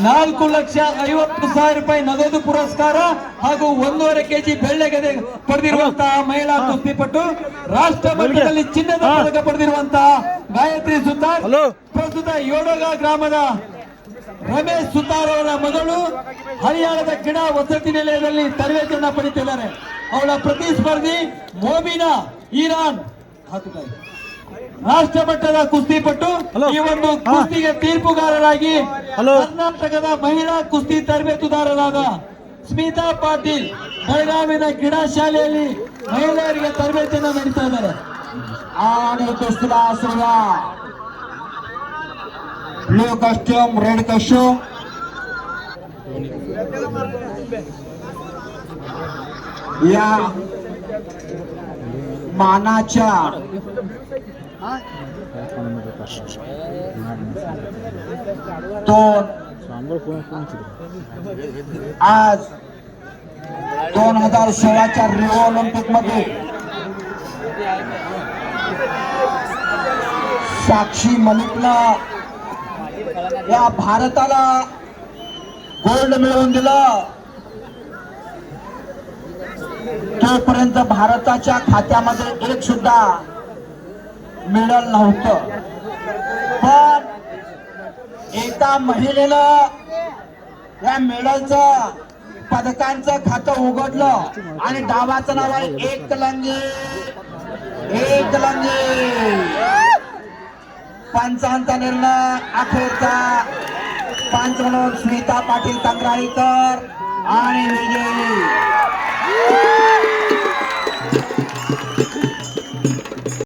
4,50,000 ರೂಪಾಯಿ ನಗದು ಪುರಸ್ಕಾರ ಹಾಗೂ 1.5 ಕೆಜಿ ಬೆಳ್ಳಿಗೆದೆ ಪಡೆದಿರುವಂತಹ ಮಹಿಳಾ ಕುಸ್ತಿಪಟು, ರಾಷ್ಟ್ರ ಮಟ್ಟದಲ್ಲಿ ಚಿನ್ನದ ಪದಕ ಪಡೆದಿರುವಂತಹ ಗಾಯತ್ರಿ ಸುತಾರ್ ಪ್ರಸ್ತುತ ಯೋಡಗ ಗ್ರಾಮದ ರಮೇಶ್ ಸುತಾರ್ ಅವರ ಮಗಳು ಹರಿಯಾಣದ ಕ್ರೀಡಾ ವಸತಿ ನಿಲಯದಲ್ಲಿ ತರಬೇತಿಯನ್ನ ಪಡೆಯುತ್ತಿದ್ದಾರೆ. ಅವಳ ಪ್ರತಿಸ್ಪರ್ಧಿ ಮೋಬಿನಾ ಇರಾನ್ ರಾಷ್ಟ್ರ ಮಟ್ಟದ ಕುಸ್ತಿಪಟ್ಟು. ಈ ಒಂದು ಕುಸ್ತಿಗೆ ತೀರ್ಪುಗಾರರಾಗಿ ಕರ್ನಾಟಕದ ಮಹಿಳಾ ಕುಸ್ತಿ ತರಬೇತುದಾರರಾದ ಸ್ಮಿತಾ ಪಾಟೀಲ್ ಬೆಳಗಾವಿನ ಕ್ರೀಡಾ ಶಾಲೆಯಲ್ಲಿ ಮಹಿಳೆಯರಿಗೆ ತರಬೇತಿಯನ್ನು ನಡೆಸ್ತಾ ಇದ್ದಾರೆ. ब्लू कॉस्ट्यूम, रेड कॉस्ट्यूम, या मानाच्या आज 2016च्या रिओ ऑलिम्पिक मध्ये साक्षी मलिकला या भारताला गोल्ड मिळवून दिलं. तोपर्यंत भारताच्या खात्यामध्ये एक सुद्धा मेडल नव्हतं, पण एका महिलेनं या मेडलचं पदकांचं खातं उघडलं आणि डावाचं नाव आहे एकलंगी. पंचांचा निर्णय अखेरचा पंच म्हणून स्मिता पाटील तंगराळीकर आणि विजयी